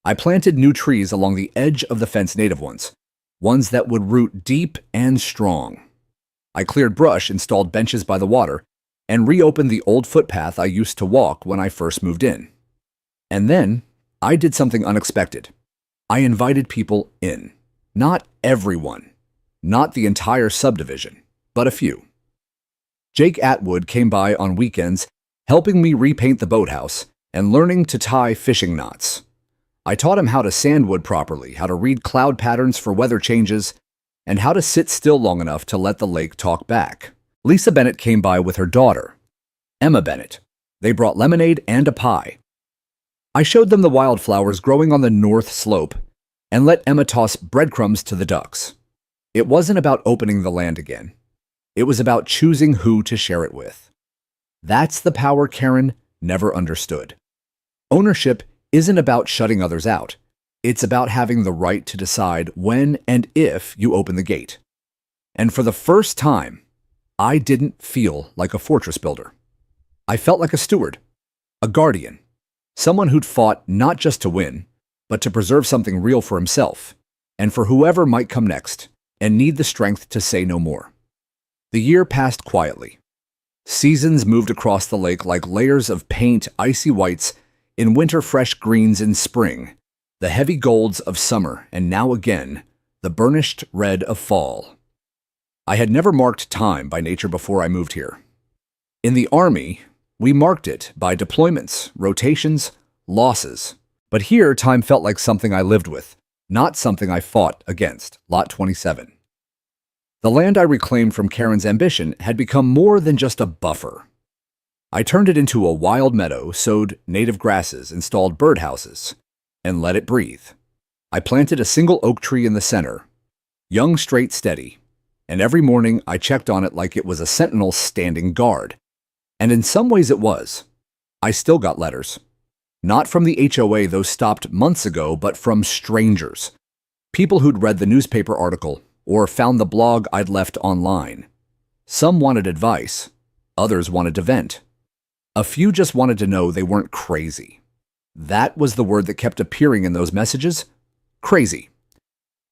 Speaker 1: I planted new trees along the edge of the fence, native ones that would root deep and strong. I cleared brush, installed benches by the water, and reopened the old footpath I used to walk when I first moved in. And then, I did something unexpected. I invited people in. Not everyone. Not the entire subdivision, but a few. Jake Atwood came by on weekends, helping me repaint the boathouse and learning to tie fishing knots. I taught him how to sandwood properly, how to read cloud patterns for weather changes, and how to sit still long enough to let the lake talk back. Lisa Bennett came by with her daughter, Emma Bennett. They brought lemonade and a pie. I showed them the wildflowers growing on the north slope and let Emma toss breadcrumbs to the ducks. It wasn't about opening the land again. It was about choosing who to share it with. That's the power Karen never understood. Ownership isn't about shutting others out. It's about having the right to decide when and if you open the gate. And for the first time, I didn't feel like a fortress builder. I felt like a steward, a guardian, someone who'd fought not just to win, but to preserve something real for himself and for whoever might come next and need the strength to say no more. The year passed quietly. Seasons moved across the lake like layers of paint, icy whites in winter, fresh greens in spring, the heavy golds of summer, and now again, the burnished red of fall. I had never marked time by nature before I moved here. In the Army, we marked it by deployments, rotations, losses, But here, time felt like something I lived with, not something I fought against. Lot 27. The land I reclaimed from Karen's ambition had become more than just a buffer. I turned it into a wild meadow, sowed native grasses, installed birdhouses, and let it breathe. I planted a single oak tree in the center, young, straight, steady, and every morning I checked on it like it was a sentinel standing guard. And in some ways it was. I still got letters. Not from the HOA, those stopped months ago, but from strangers. People who'd read the newspaper article or found the blog I'd left online. Some wanted advice. Others wanted to vent. A few just wanted to know they weren't crazy. That was the word that kept appearing in those messages. Crazy.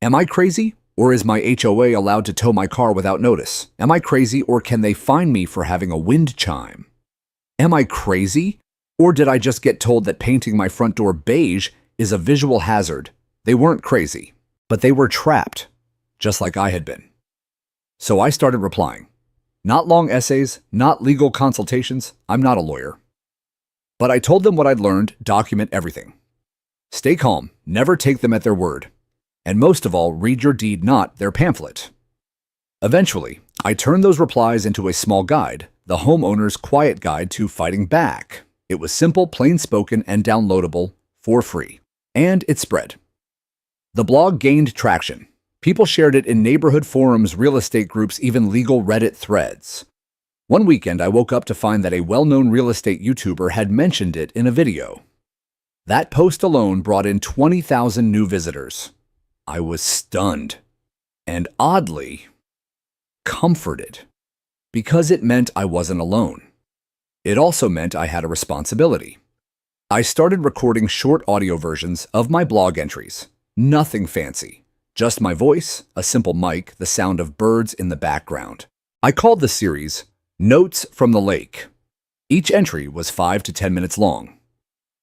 Speaker 1: Am I crazy? Or is my HOA allowed to tow my car without notice? Am I crazy, or can they fine me for having a wind chime? Am I crazy? Or did I just get told that painting my front door beige is a visual hazard? They weren't crazy, but they were trapped, just like I had been. So I started replying. Not long essays, not legal consultations. I'm not a lawyer. But I told them what I'd learned, document everything. Stay calm, never take them at their word. And most of all, read your deed, not their pamphlet. Eventually, I turned those replies into a small guide, the homeowner's quiet guide to fighting back. It was simple, plain-spoken, and downloadable for free. And it spread. The blog gained traction. People shared it in neighborhood forums, real estate groups, even legal Reddit threads. One weekend, I woke up to find that a well-known real estate YouTuber had mentioned it in a video. That post alone brought in 20,000 new visitors. I was stunned and oddly comforted because it meant I wasn't alone. It also meant I had a responsibility. I started recording short audio versions of my blog entries. Nothing fancy, just my voice, a simple mic, the sound of birds in the background. I called the series Notes from the Lake. Each entry was 5 to 10 minutes long.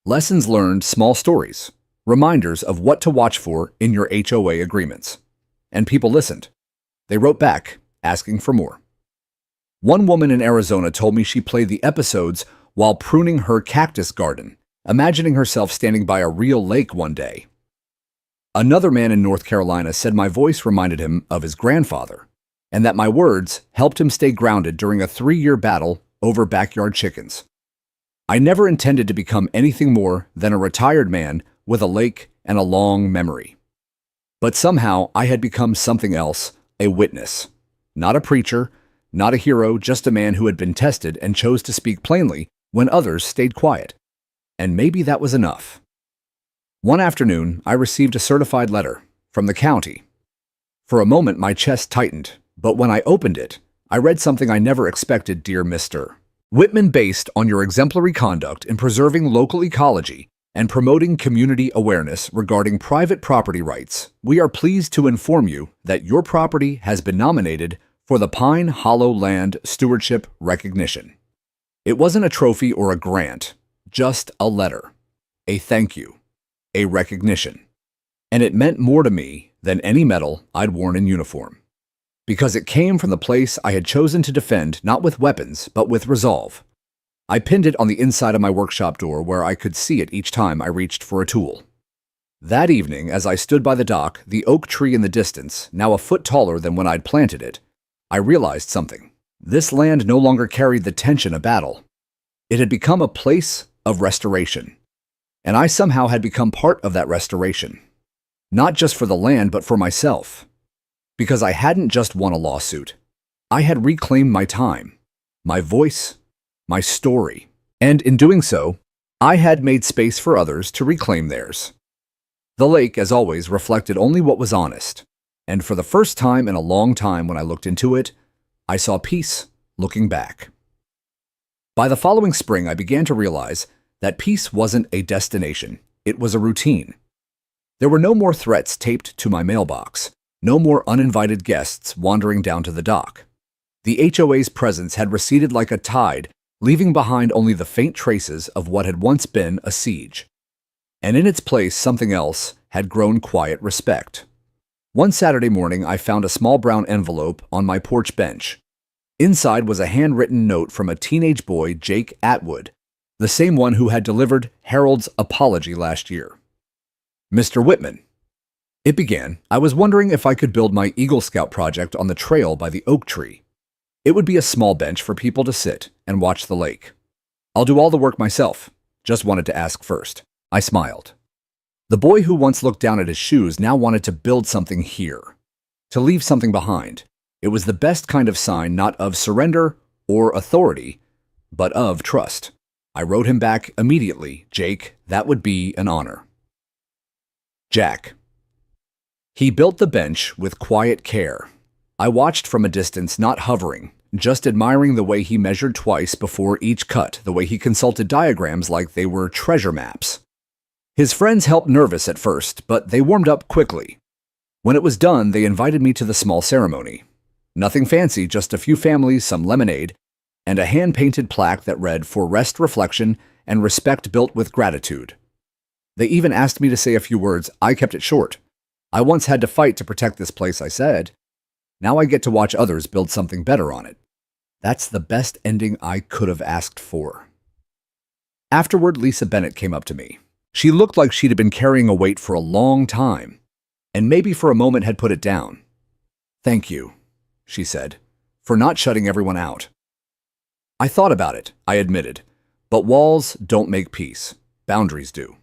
Speaker 1: Lessons learned, small stories. Reminders of what to watch for in your HOA agreements. And people listened. They wrote back, asking for more. One woman in Arizona told me she played the episodes while pruning her cactus garden, imagining herself standing by a real lake one day. Another man in North Carolina said my voice reminded him of his grandfather, and that my words helped him stay grounded during a 3-year battle over backyard chickens. I never intended to become anything more than a retired man with a lake and a long memory. But somehow I had become something else, a witness. Not a preacher, not a hero, just a man who had been tested and chose to speak plainly when others stayed quiet. And maybe that was enough. One afternoon, I received a certified letter from the county. For a moment, my chest tightened, but when I opened it, I read something I never expected. Dear Mr. Whitman, based on your exemplary conduct in preserving local ecology and promoting community awareness regarding private property rights, we are pleased to inform you that your property has been nominated for the Pine Hollow Land Stewardship Recognition. It wasn't a trophy or a grant, just a letter, a thank you, a recognition. And it meant more to me than any medal I'd worn in uniform, because it came from the place I had chosen to defend, not with weapons, but with resolve. I pinned it on the inside of my workshop door where I could see it each time I reached for a tool. That evening, as I stood by the dock, the oak tree in the distance, now a foot taller than when I'd planted it, I realized something. This land no longer carried the tension of battle. It had become a place of restoration. And I somehow had become part of that restoration. Not just for the land, but for myself. Because I hadn't just won a lawsuit. I had reclaimed my time, my voice, my story. And in doing so, I had made space for others to reclaim theirs. The lake, as always, reflected only what was honest. And for the first time in a long time when I looked into it, I saw peace looking back. By the following spring, I began to realize that peace wasn't a destination. It was a routine. There were no more threats taped to my mailbox, no more uninvited guests wandering down to the dock. The HOA's presence had receded like a tide, leaving behind only the faint traces of what had once been a siege. And in its place, something else had grown quiet respect. One Saturday morning, I found a small brown envelope on my porch bench. Inside was a handwritten note from a teenage boy, Jake Atwood, the same one who had delivered Harold's apology last year. Mr. Whitman. It began. I was wondering if I could build my Eagle Scout project on the trail by the oak tree. It would be a small bench for people to sit and watch the lake. I'll do all the work myself. Just wanted to ask first. I smiled. The boy who once looked down at his shoes now wanted to build something here, to leave something behind. It was the best kind of sign, not of surrender or authority, but of trust. I wrote him back immediately, Jake, that would be an honor. Jack. He built the bench with quiet care. I watched from a distance, not hovering, just admiring the way he measured twice before each cut, the way he consulted diagrams like they were treasure maps. His friends helped nervous at first, but they warmed up quickly. When it was done, they invited me to the small ceremony. Nothing fancy, just a few families, some lemonade, and a hand-painted plaque that read, "For rest, reflection, and respect built with gratitude." They even asked me to say a few words. I kept it short. I once had to fight to protect this place, I said. Now I get to watch others build something better on it. That's the best ending I could have asked for. Afterward, Lisa Bennett came up to me. She looked like she'd been carrying a weight for a long time, and maybe for a moment had put it down. "Thank you," she said, "for not shutting everyone out." I thought about it, I admitted, but walls don't make peace. Boundaries do.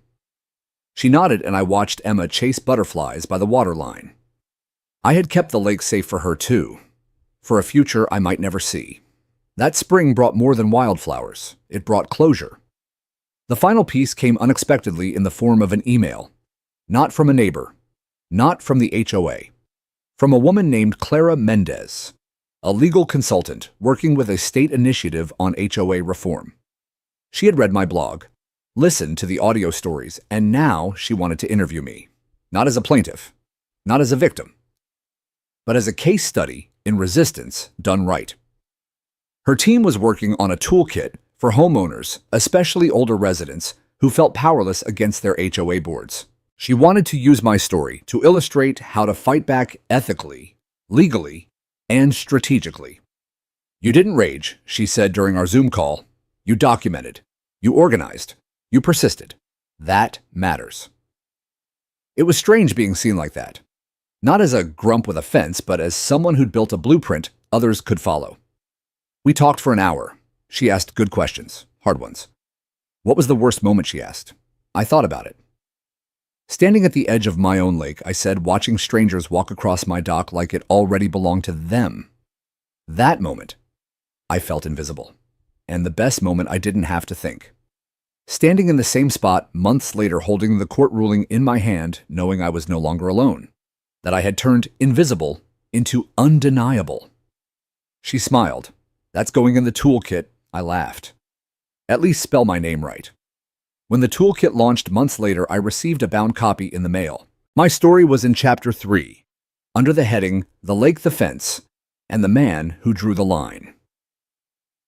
Speaker 1: She nodded, and I watched Emma chase butterflies by the waterline. I had kept the lake safe for her too, for a future I might never see. That spring brought more than wildflowers. It brought closure. The final piece came unexpectedly in the form of an email. Not from a neighbor. Not from the HOA. From a woman named Clara Mendez, a legal consultant working with a state initiative on HOA reform. She had read my blog, listened to the audio stories, and now she wanted to interview me. Not as a plaintiff, not as a victim, but as a case study in resistance done right. Her team was working on a toolkit for homeowners, especially older residents, who felt powerless against their HOA boards. She wanted to use my story to illustrate how to fight back ethically, legally, and strategically. "You didn't rage," she said during our Zoom call. "You documented. You organized. You persisted. That matters." It was strange being seen like that. Not as a grump with a fence, but as someone who'd built a blueprint others could follow. We talked for an hour. She asked good questions, hard ones. What was the worst moment, she asked. I thought about it. Standing at the edge of my own lake, I said, watching strangers walk across my dock like it already belonged to them. That moment, I felt invisible. And the best moment, I didn't have to think. Standing in the same spot months later, holding the court ruling in my hand, knowing I was no longer alone, that I had turned invisible into undeniable. She smiled. "That's going in the toolkit," I laughed. "At least spell my name right." When the toolkit launched months later, I received a bound copy in the mail. My story was in Chapter 3, under the heading, "The Lake, the Fence, and the Man Who Drew the Line."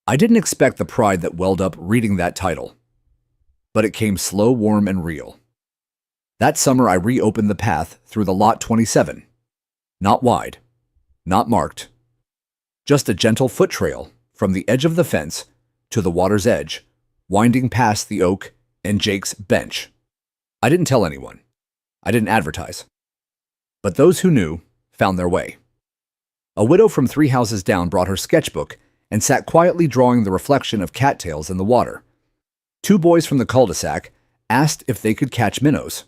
Speaker 1: I didn't expect the pride that welled up reading that title, but it came slow, warm, and real. That summer, I reopened the path through the Lot 27. Not wide, not marked, just a gentle foot trail from the edge of the fence to the water's edge, winding past the oak and Jake's bench. I didn't tell anyone. I didn't advertise. But those who knew found their way. A widow from 3 houses down brought her sketchbook and sat quietly drawing the reflection of cattails in the water. 2 boys from the cul-de-sac asked if they could catch minnows.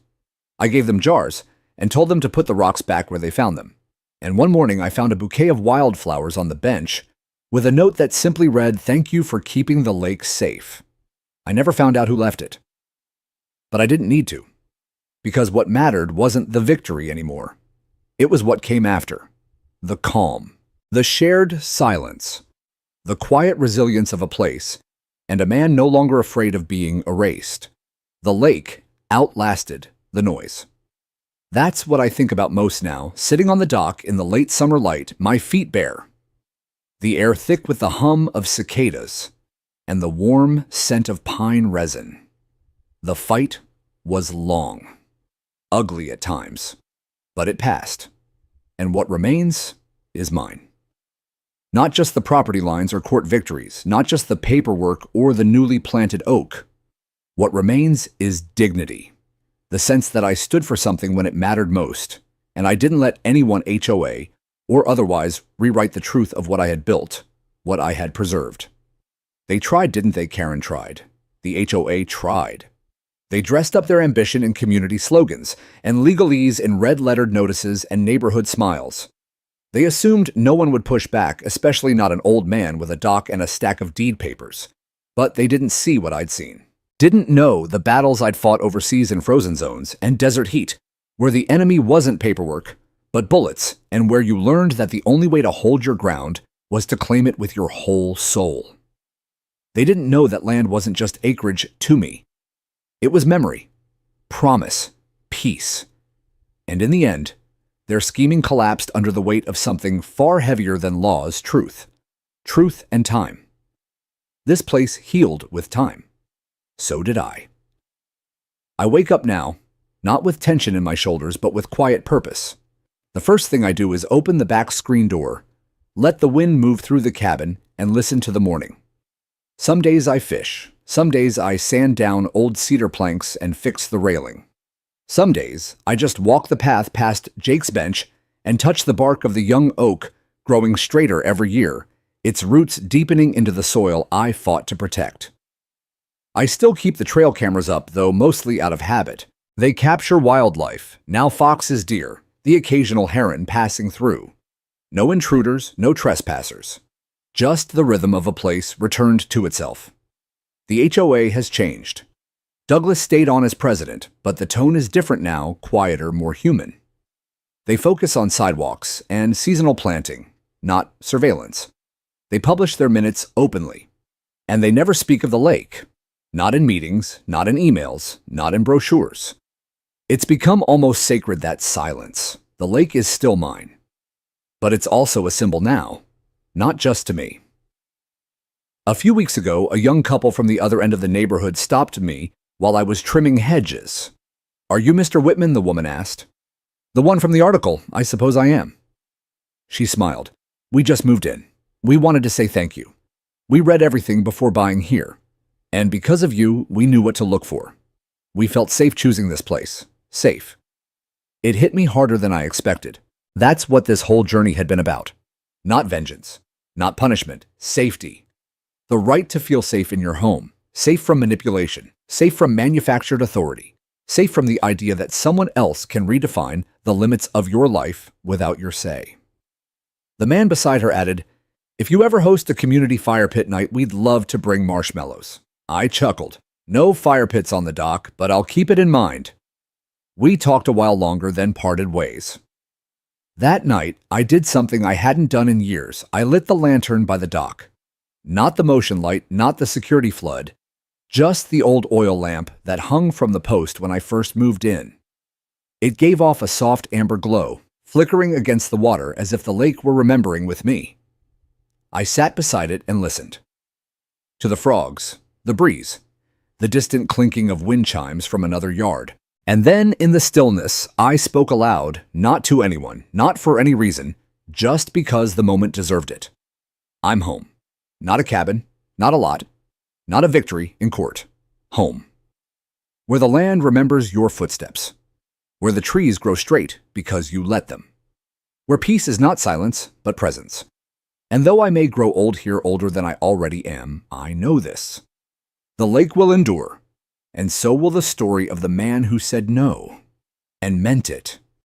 Speaker 1: I gave them jars and told them to put the rocks back where they found them. And one morning I found a bouquet of wildflowers on the bench with a note that simply read, "Thank you for keeping the lake safe." I never found out who left it. But I didn't need to, because what mattered wasn't the victory anymore. It was what came after. The calm, the shared silence, the quiet resilience of a place, and a man no longer afraid of being erased. The lake outlasted the noise. That's what I think about most now, sitting on the dock in the late summer light, my feet bare, the air thick with the hum of cicadas, and the warm scent of pine resin. The fight was long, ugly at times, but it passed, and what remains is mine. Not just the property lines or court victories, not just the paperwork or the newly planted oak. What remains is dignity. The sense that I stood for something when it mattered most, and I didn't let anyone HOA or otherwise rewrite the truth of what I had built, what I had preserved. They tried, didn't they? Karen tried. The HOA tried. They dressed up their ambition in community slogans and legalese in red-lettered notices and neighborhood smiles. They assumed no one would push back, especially not an old man with a dock and a stack of deed papers. But they didn't see what I'd seen. Didn't know the battles I'd fought overseas in frozen zones and desert heat, where the enemy wasn't paperwork, but bullets, and where you learned that the only way to hold your ground was to claim it with your whole soul. They didn't know that land wasn't just acreage to me. It was memory, promise, peace. And in the end, their scheming collapsed under the weight of something far heavier than laws: truth. Truth and time. This place healed with time. So did I. I wake up now, not with tension in my shoulders, but with quiet purpose. The first thing I do is open the back screen door, let the wind move through the cabin, and listen to the morning. Some days I fish. Some days I sand down old cedar planks and fix the railing. Some days I just walk the path past Jake's bench and touch the bark of the young oak growing straighter every year, its roots deepening into the soil I fought to protect. I still keep the trail cameras up, though mostly out of habit. They capture wildlife, now foxes, deer, the occasional heron passing through. No intruders, no trespassers. Just the rhythm of a place returned to itself. The HOA has changed. Douglas stayed on as president, but the tone is different now, quieter, more human. They focus on sidewalks and seasonal planting, not surveillance. They publish their minutes openly. And they never speak of the lake. Not in meetings, not in emails, not in brochures. It's become almost sacred, that silence. The lake is still mine. But it's also a symbol now, not just to me. A few weeks ago, a young couple from the other end of the neighborhood stopped me while I was trimming hedges. "Are you Mr. Whitman?" the woman asked. "The one from the article, I suppose I am." She smiled. "We just moved in. We wanted to say thank you. We read everything before buying here. And because of you, we knew what to look for. We felt safe choosing this place. Safe." It hit me harder than I expected. That's what this whole journey had been about. Not vengeance, not punishment, safety. The right to feel safe in your home, safe from manipulation, safe from manufactured authority, safe from the idea that someone else can redefine the limits of your life without your say. The man beside her added, "If you ever host a community fire pit night, we'd love to bring marshmallows." I chuckled. No fire pits on the dock, but I'll keep it in mind. We talked a while longer, then parted ways. That night, I did something I hadn't done in years. I lit the lantern by the dock. Not the motion light, not the security flood, just the old oil lamp that hung from the post when I first moved in. It gave off a soft amber glow, flickering against the water as if the lake were remembering with me. I sat beside it and listened. To the frogs, the breeze, the distant clinking of wind chimes from another yard. And then, in the stillness, I spoke aloud, not to anyone, not for any reason, just because the moment deserved it. I'm home. Not a cabin, not a lot, not a victory in court. Home. Where the land remembers your footsteps. Where the trees grow straight because you let them. Where peace is not silence, but presence. And though I may grow old here, older than I already am, I know this. The lake will endure, and so will the story of the man who said no, and meant it.